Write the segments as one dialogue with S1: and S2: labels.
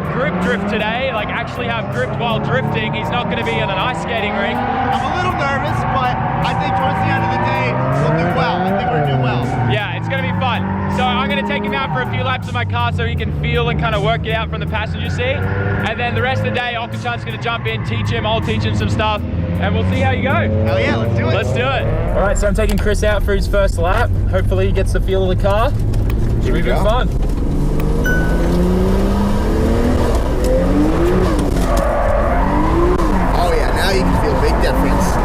S1: to grip drift today, like actually have grip while drifting. He's not going to be in an ice skating rink.
S2: I'm a little nervous, but I think towards the end of the day, we'll do well. I think we're doing well.
S1: Yeah, it's going to be fun. So I'm going to take him out for a few laps of my car so he can feel and kind of work it out from the passenger seat. And then the rest of the day, Okachan's going to jump in, teach him, I'll teach him some stuff, and we'll see how you go.
S2: Hell yeah, let's do it.
S1: Let's do it. All right, so I'm taking Chris out for his first lap. Hopefully he gets the feel of the car. Should be fun.
S2: Oh yeah, now you can feel a big difference.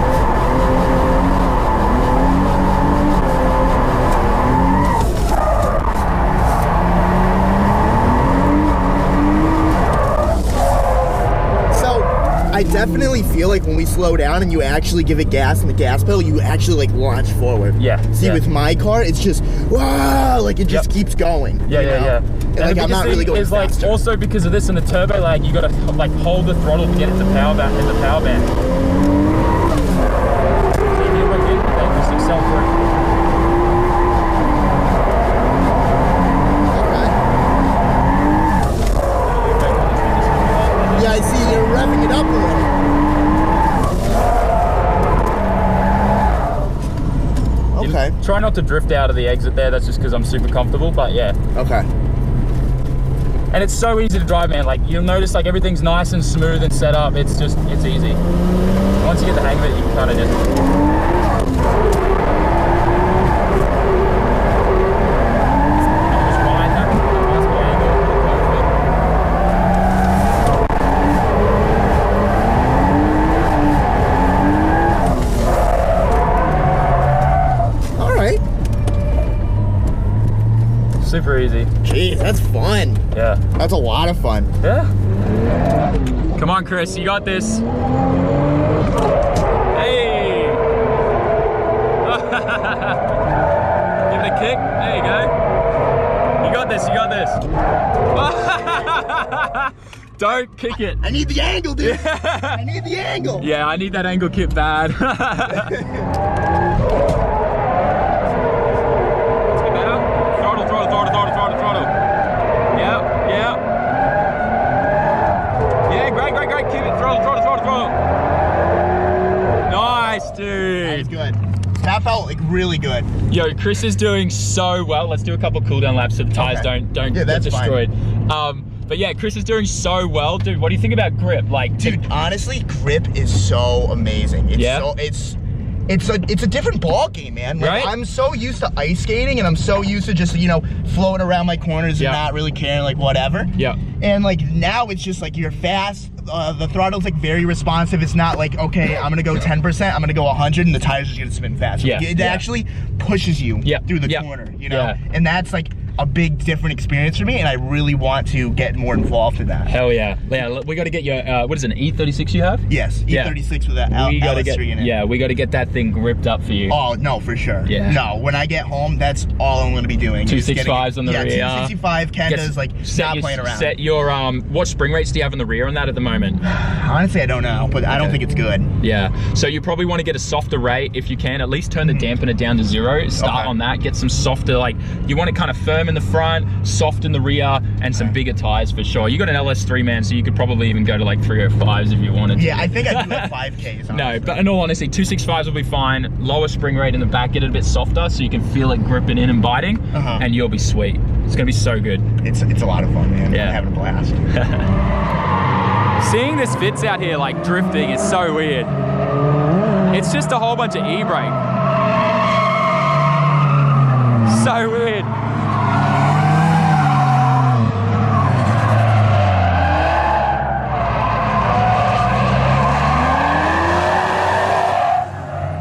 S2: I definitely feel like when we slow down and you actually give it gas in the gas pedal, you actually like launch forward.
S1: Yeah.
S2: See, with my car, it's just, wow, like it just keeps going.
S1: Yeah, yeah.
S2: And like I'm not really going
S1: is
S2: faster.
S1: Like also because of this and the turbo lag, you gotta like hold the throttle to get it to power band in the power band. So if you work in, then just accelerate.
S2: Yeah, I see you're revving it up a little. Okay.
S1: Try not to drift out of the exit there, that's just because I'm super comfortable, but yeah.
S2: Okay.
S1: And it's so easy to drive, man. Like you'll notice like everything's nice and smooth and set up. It's easy. Once you get the hang of it, you can kind of just... Super easy.
S2: Jeez, that's fun.
S1: Yeah.
S2: That's a lot of fun.
S1: Yeah. Come on, Chris, you got this. Hey. Give it a kick. There you go. You got this, you got this. Don't kick it.
S2: I need the angle, dude. I need the angle.
S1: Yeah, I need that angle kick bad. Dude.
S2: That is good. That felt like really good.
S1: Yo, Chris is doing so well. Let's do a couple cool down laps so the tires don't get destroyed. But yeah, Chris is doing so well. Dude, what do you think about grip? Like,
S2: dude, honestly, grip is so amazing. It's a different ball game, man. Like,
S1: right?
S2: I'm so used to ice skating and I'm so used to just, you know, floating around my corners and not really caring, like whatever.
S1: Yeah.
S2: And like now it's just like you're fast. The throttle's like very responsive. It's not like, okay, I'm gonna go 10%, I'm gonna go 100 and the tire's just gonna spin fast.
S1: Yeah.
S2: It actually pushes you through the corner, you know?
S1: Yeah.
S2: And that's like a big different experience for me, and I really want to get more involved in that.
S1: Hell yeah. Yeah, we gotta get your, what is it, an E36 you have?
S2: Yes, E36 with that LS3 in it.
S1: Yeah, we gotta get that thing gripped up for you.
S2: Oh, no, for sure.
S1: Yeah.
S2: No, when I get home, that's all I'm gonna be doing.
S1: 265s on the rear.
S2: Yeah, 265, Kenda's like not playing around.
S1: Set your, what spring rates do you have on the rear on that at the moment?
S2: Honestly, I don't know, but I don't think it's good.
S1: Yeah, so you probably wanna get a softer rate if you can. At least turn the dampener down to 0. Start on that, get some softer, like, you want it kind of firm in the front, soft in the rear, and some bigger tires for sure. You got an LS3, man, so you could probably even go to like 305s if you wanted to.
S2: Yeah, I think I do have 5Ks.
S1: No, but in all honesty, 265s will be fine. Lower spring rate in the back, get it a bit softer so you can feel it gripping in and biting, and you'll be sweet. It's gonna be so good.
S2: It's a lot of fun, man. Yeah. I'm having a blast.
S1: Seeing this Vitz out here like drifting is so weird. It's just a whole bunch of e-brake. So weird.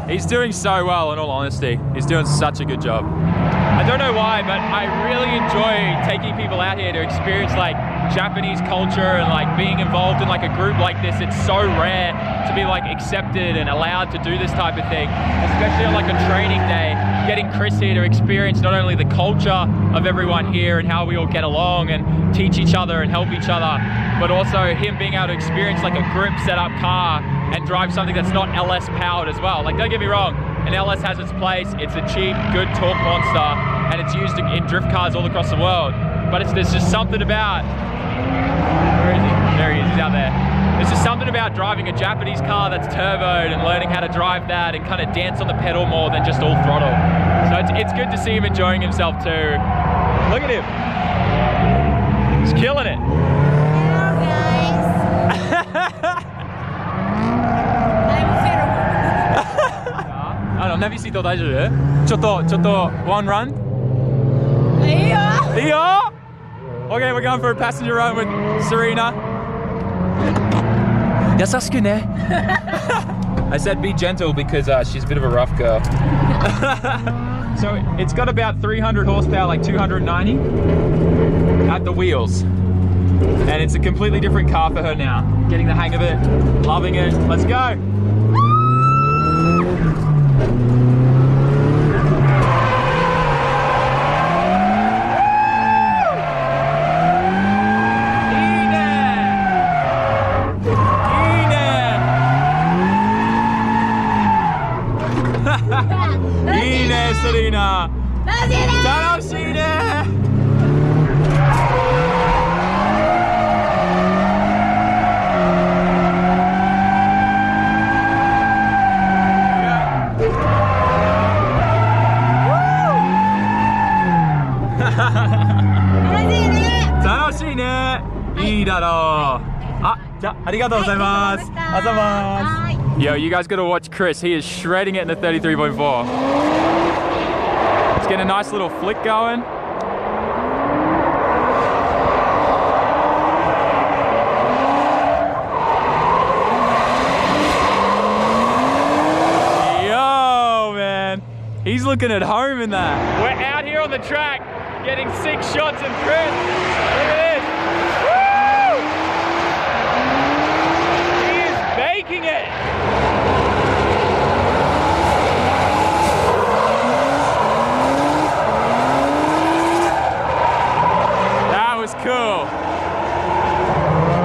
S1: He's doing so well, in all honesty. He's doing such a good job. I don't know why, but I really enjoy taking people out here to experience like Japanese culture and like being involved in like a group like this. It's so rare to be like accepted and allowed to do this type of thing, especially on like a training day. Getting Chris here to experience not only the culture of everyone here and how we all get along and teach each other and help each other, but also him being able to experience like a grip setup car and drive something that's not LS powered as well. Like, don't get me wrong, an LS has its place. It's a cheap, good torque monster, and it's used in drift cars all across the world. But there's just something about Where is he? There he is, he's out there. There's just something about driving a Japanese car that's turboed and learning how to drive that and kind of dance on the pedal more than just all throttle. So it's good to see him enjoying himself too. Look at him. He's killing it.
S3: Hello guys. I'm
S1: ナビシート大丈夫？ちょっと one run?
S3: いいよ。
S1: いいよ? Okay, we're going for a passenger run with Serena. 優しくね. I said be gentle because she's a bit of a rough girl. So it's got about 300 horsepower, like 290 at the wheels. And it's a completely different car for her now. Getting the hang of it, loving it. Let's go. Serena! 楽しいね! Yo, you guys gotta watch Chris. He is shredding it in the 33.4. Let's get a nice little flick going. Yo, man. He's looking at home in that. We're out here on the track getting 6 shots of Chris. Look at this. Woo! He is baking it. Cool.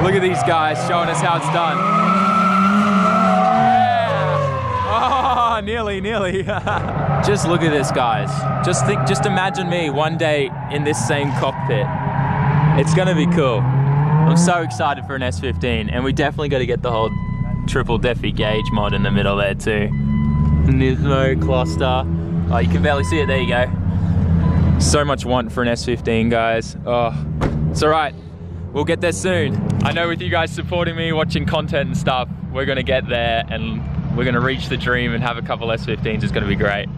S1: Look at these guys showing us how it's done. Yeah. Oh, nearly. Just look at this, guys. Just imagine me one day in this same cockpit. It's gonna be cool. I'm so excited for an S15, and we definitely got to get the whole triple Defi gauge mod in the middle there too. Nismo cluster. Oh, you can barely see it. There you go. So much want for an S15, guys. Oh. It's alright, we'll get there soon. I know with you guys supporting me, watching content and stuff, we're gonna get there and we're gonna reach the dream and have a couple S15s. It's gonna be great.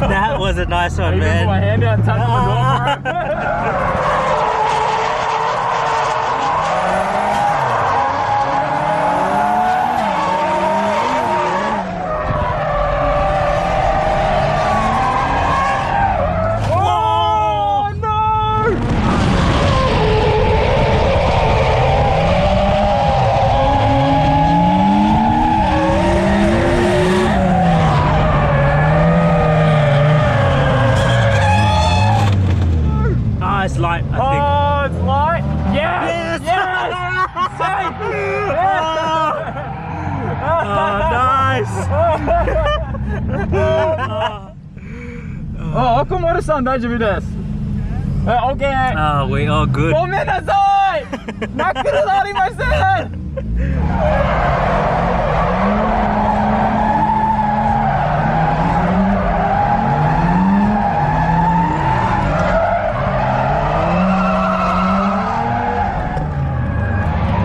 S4: That was a nice one, man.
S1: Put my hand out and touch the door.
S4: It's light, I think.
S1: Oh, it's light? Yes! Yes! Safe!
S4: Oh, nice!
S1: Oh, Okamoto-san, 大丈夫です。Okay.
S4: Oh, we all good.
S1: ごめんなさい! ナックルがありません!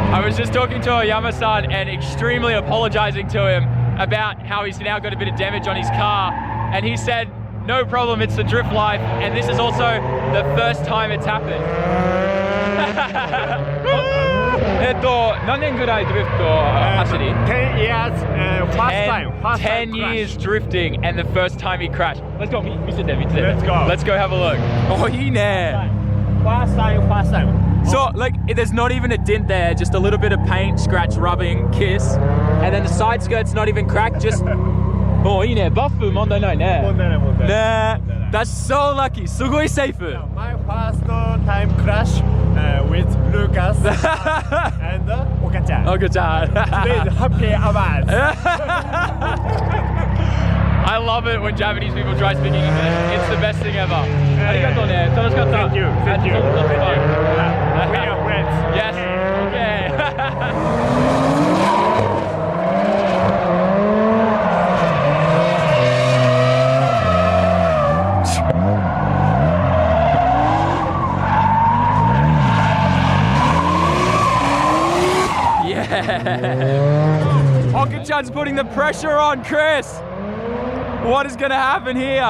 S1: I was just talking to Oyama-san and extremely apologizing to him about how he's now got a bit of damage on his car, and he said, no problem, it's the drift life, and this is also the first time it's happened. 何年ぐらいドリフト走り?
S4: 10 years, first time.
S1: 10 years drifting, and the first time he crashed. Let's go, 見せて。
S4: Let's go.
S1: Let's go have a look. お、いいね。
S4: First time.
S1: So like there's not even a dent there, just a little bit of paint, scratch, rubbing, kiss. And then the side skirt's not even cracked, just... Oh, いいね。バッフ問題ないね。
S4: 問題ない問題ない。
S1: ね。That's so lucky. すごいセーフ。
S4: My first time crash with Lucas and Okachan.
S1: Okachan.
S4: Today's happy hours.
S1: I love it when Japanese people try speaking English. It's the best thing ever. ありがとうね。楽しかった。
S4: Thank you. Thank you. We are friends.
S1: Yes. Okay. Okachan's putting the pressure on Chris. What is going to happen here?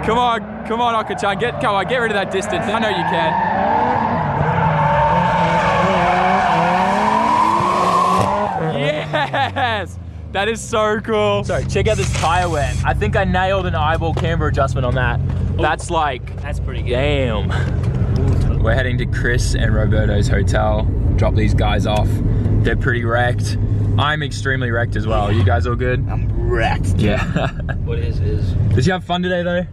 S1: Come on, Okachan, come on, get rid of that distance. I know you can. Yes, that is so cool. Sorry, check out this tire wear. I think I nailed an eyeball camber adjustment on that. That's like,
S4: That's pretty good.
S1: damn. We're heading to Chris and Roberto's hotel. Drop these guys off. They're pretty wrecked. I'm extremely wrecked as well. You guys all good?
S2: I'm wrecked.
S1: Yeah.
S4: What is
S1: Did you have fun today though?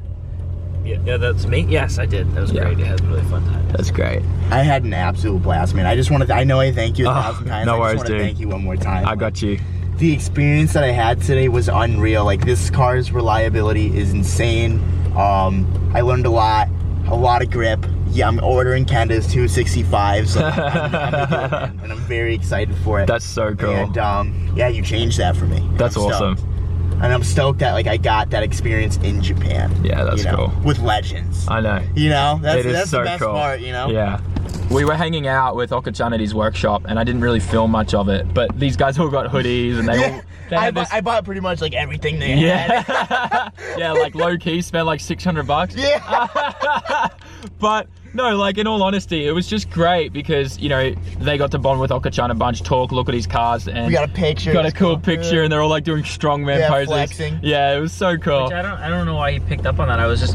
S4: Yeah, that's me. Yes, I did. That was great. I had a really fun time.
S1: That's great.
S2: I had an absolute blast, man. I just wanted to, I know I thank you 1,000 times.
S1: no
S2: I
S1: worries,
S2: just want to
S1: dude.
S2: thank you one more time.
S1: I got you.
S2: The experience that I had today was unreal. Like, this car's reliability is insane. I learned a lot of grip. Yeah, I'm ordering Kenda's 265, so and I'm very excited for it.
S1: That's so cool.
S2: And yeah, you changed that for me.
S1: That's
S2: I'm
S1: awesome.
S2: stoked. And I'm stoked that like I got that experience in Japan.
S1: Yeah, that's cool.
S2: With legends.
S1: I know.
S2: You know, that's
S1: so
S2: the best
S1: cool.
S2: part, you know?
S1: Yeah. We were hanging out with Okachan at his workshop and I didn't really film much of it, but these guys all got hoodies and they all...
S2: I bought pretty much like everything they had.
S1: Yeah. Yeah, like low key spent like $600.
S2: Yeah.
S1: But no, like in all honesty, it was just great because, you know, they got to bond with Okachan a bunch, talk, look at his cars, and
S2: We got a picture.
S1: got a cool picture, and they're all like doing strongman poses.
S2: flexing.
S1: Yeah, it was so cool.
S4: Which I don't know why he picked up on that. I was just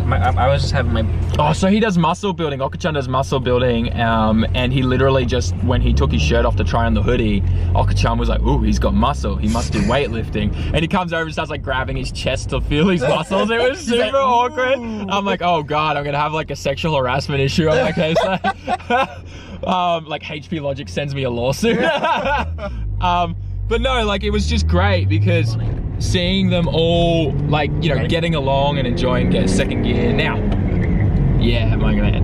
S4: having my.
S1: Oh, so he does muscle building. Okachan does muscle building, and he literally just, when he took his shirt off to try on the hoodie, Okachan was like, "Ooh, he's got muscle. He must do weightlifting." And he comes over and starts like grabbing his chest to feel his muscles. It was super
S2: like,
S1: awkward.
S2: "Ooh."
S1: I'm like, "Oh God, I'm gonna have like a sexual harassment issue on my case." Like HP Logic sends me a lawsuit. But no, like it was just great because seeing them all like, you know, getting along and enjoying second gear. Now, yeah,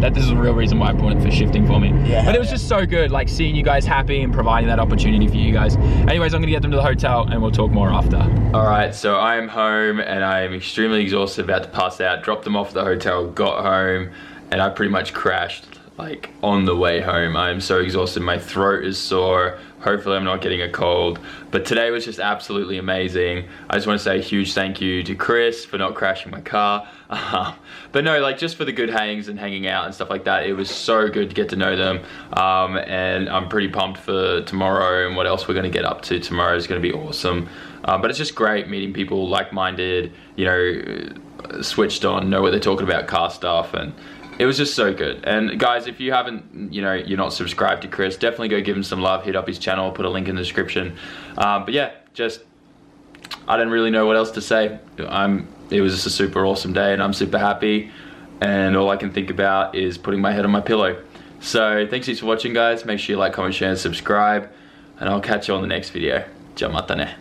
S1: this is the real reason why I bought it, for shifting for me.
S2: Yeah,
S1: but it was just so good, like seeing you guys happy and providing that opportunity for you guys. Anyways, I'm gonna get them to the hotel and we'll talk more after. All right, so I'm home and I'm extremely exhausted, about to pass out. Dropped them off at the hotel, got home, and I pretty much crashed like on the way home. I'm so exhausted, my throat is sore. Hopefully I'm not getting a cold. But today was just absolutely amazing. I just want to say a huge thank you to Chris for not crashing my car. But no, like just for the good hangs and hanging out and stuff like that, it was so good to get to know them. And I'm pretty pumped for tomorrow and what else we're gonna get up to. Tomorrow is gonna be awesome. But it's just great meeting people like-minded, you know, switched on, know what they're talking about, car stuff, and it was just so good. And guys, if you haven't, you know, you're not subscribed to Chris, definitely go give him some love, hit up his channel, I'll put a link in the description. But yeah, just, I don't really know what else to say. It was just a super awesome day and I'm super happy. And all I can think about is putting my head on my pillow. So thanks for watching, guys. Make sure you like, comment, share, and subscribe. And I'll catch you on the next video. Ja mata ne.